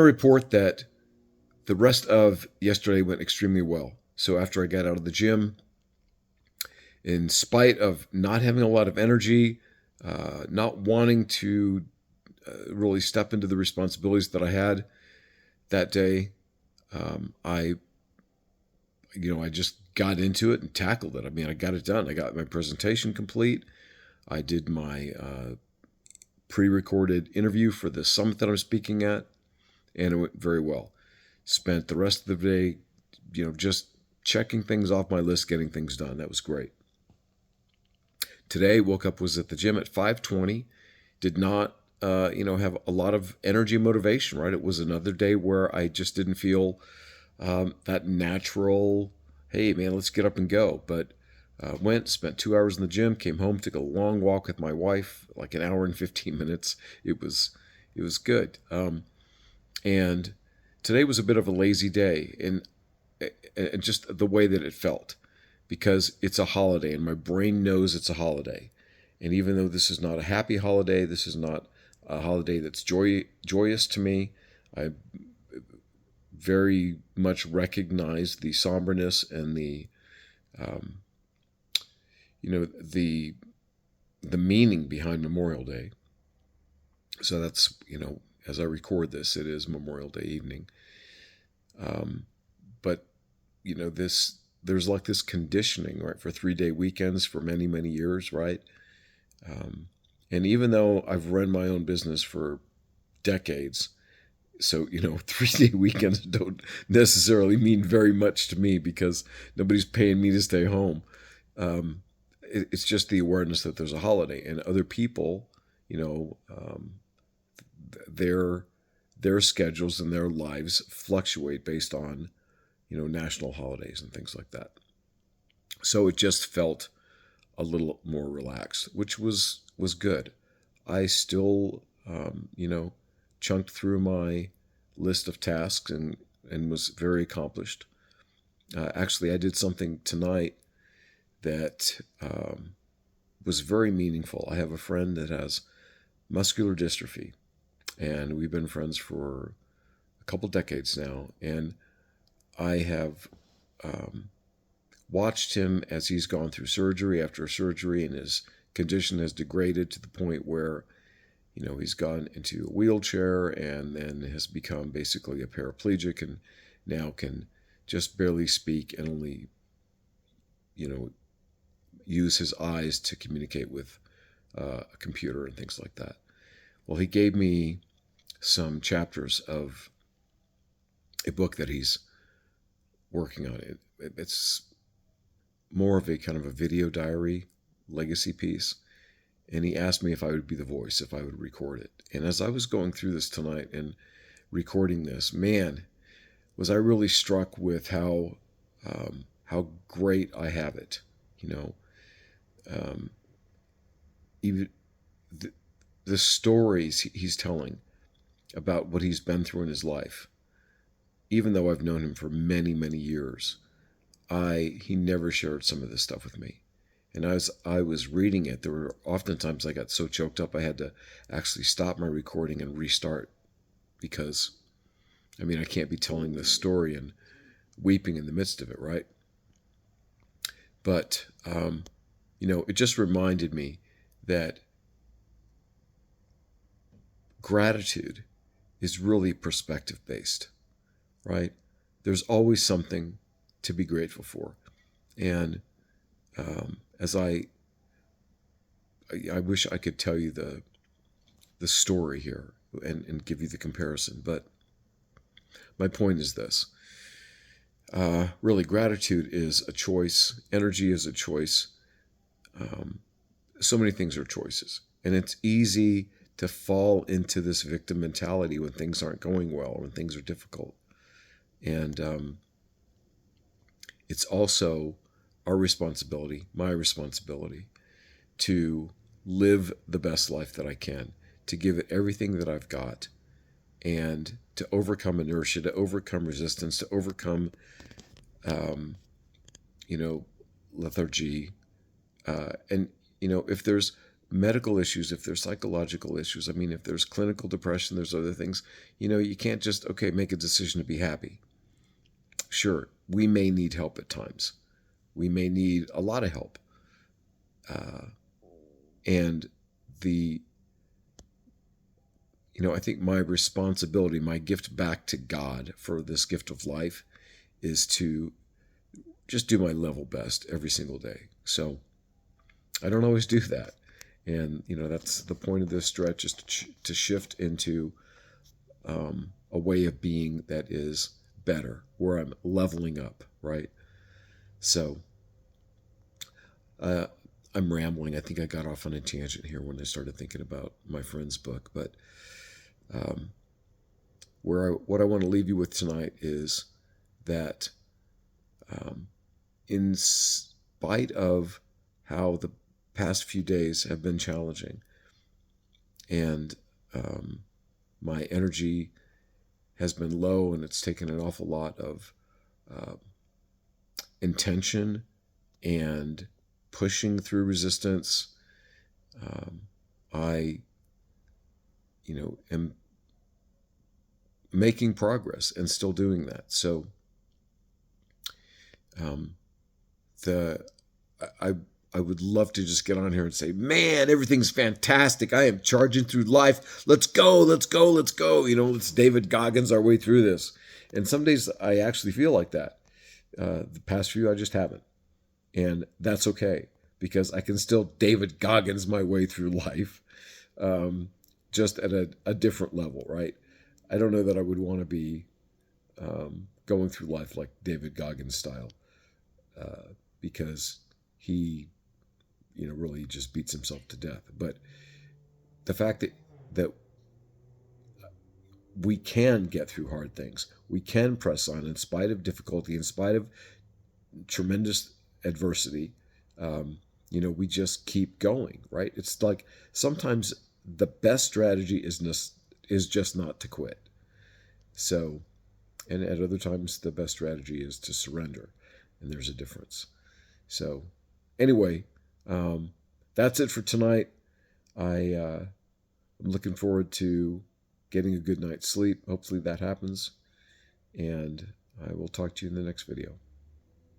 report that the rest of yesterday went extremely well. So after I got out of the gym, in spite of not having a lot of energy, not wanting to really step into the responsibilities that I had that day, I, I just got into it and tackled it. I mean, I got it done. I got my presentation complete. I did my pre-recorded interview for the summit that I'm speaking at, and it went very well. Spent the rest of the day, just checking things off my list, getting things done. That was great. Today, woke up, was at the gym at 5:20. Did not, have a lot of energy and motivation. Right, it was another day where I just didn't feel that natural. Hey, man, let's get up and go. But spent 2 hours in the gym, came home, took a long walk with my wife, like an hour and 15 minutes. It was good. And today was a bit of a lazy day, and just the way that it felt, because it's a holiday and my brain knows it's a holiday. And even though this is not a happy holiday, this is not a holiday that's joyous to me, I very much recognize the somberness and um, the meaning behind Memorial Day. So that's, as I record this, it is Memorial Day evening. But there's like this conditioning, right, for 3-day weekends for many, many years, right? And even though I've run my own business for decades, so 3-day weekends don't necessarily mean very much to me because nobody's paying me to stay home. It's just the awareness that there's a holiday, and other people, their schedules and their lives fluctuate based on national holidays and things like that. So it just felt a little more relaxed, which was good. I still chunked through my list of tasks and was very accomplished. Actually, I did something tonight that was very meaningful. I have a friend that has muscular dystrophy, and we've been friends for a couple decades now. And I have watched him as he's gone through surgery after surgery, and his condition has degraded to the point where, he's gone into a wheelchair and then has become basically a paraplegic, and now can just barely speak and only, use his eyes to communicate with a computer and things like that. Well, he gave me some chapters of a book that he's working on. It's more of a kind of a video diary legacy piece. And he asked me if I would be the voice, if I would record it. And as I was going through this tonight and recording this, man, was I really struck with how great I have it. Even the stories he's telling about what he's been through in his life, even though I've known him for many, many years, he never shared some of this stuff with me. And as I was reading it, there were oftentimes I got so choked up I had to actually stop my recording and restart, because, I can't be telling this story and weeping in the midst of it, right? But, it just reminded me that gratitude is really perspective based, right? There's always something to be grateful for. And as I wish I could tell you the story here and give you the comparison, but my point is this. Really, gratitude is a choice. Energy is a choice. So many things are choices. And it's easy to fall into this victim mentality when things aren't going well, when things are difficult. And it's also our responsibility, my responsibility, to live the best life that I can, to give it everything that I've got, and to overcome inertia, to overcome resistance, to overcome, lethargy. And if there's medical issues, if there's psychological issues, I mean, if there's clinical depression, there's other things, you can't just, okay, make a decision to be happy. Sure, we may need help at times. We may need a lot of help. And the, I think my responsibility, my gift back to God for this gift of life is to just do my level best every single day. So I don't always do that. And, that's the point of this stretch, is to shift into a way of being that is better, where I'm leveling up, right? So I'm rambling. I think I got off on a tangent here when I started thinking about my friend's book. But what I want to leave you with tonight is that in spite of how the past few days have been challenging, and my energy has been low, and it's taken an awful lot of intention and pushing through resistance, I am making progress and still doing that. So I would love to just get on here and say, man, everything's fantastic. I am charging through life. Let's go, let's go, let's go. Let's David Goggins our way through this. And some days I actually feel like that. The past few, I just haven't. And that's okay, because I can still David Goggins my way through life, just at a different level, right? I don't know that I would want to be going through life like David Goggins style, because he, really just beats himself to death. But the fact that we can get through hard things, we can press on in spite of difficulty, in spite of tremendous adversity, we just keep going, right? It's like sometimes the best strategy is just not to quit. So, and at other times the best strategy is to surrender, and there's a difference. So anyway, that's it for tonight. I'm looking forward to getting a good night's sleep. Hopefully that happens, and I will talk to you in the next video.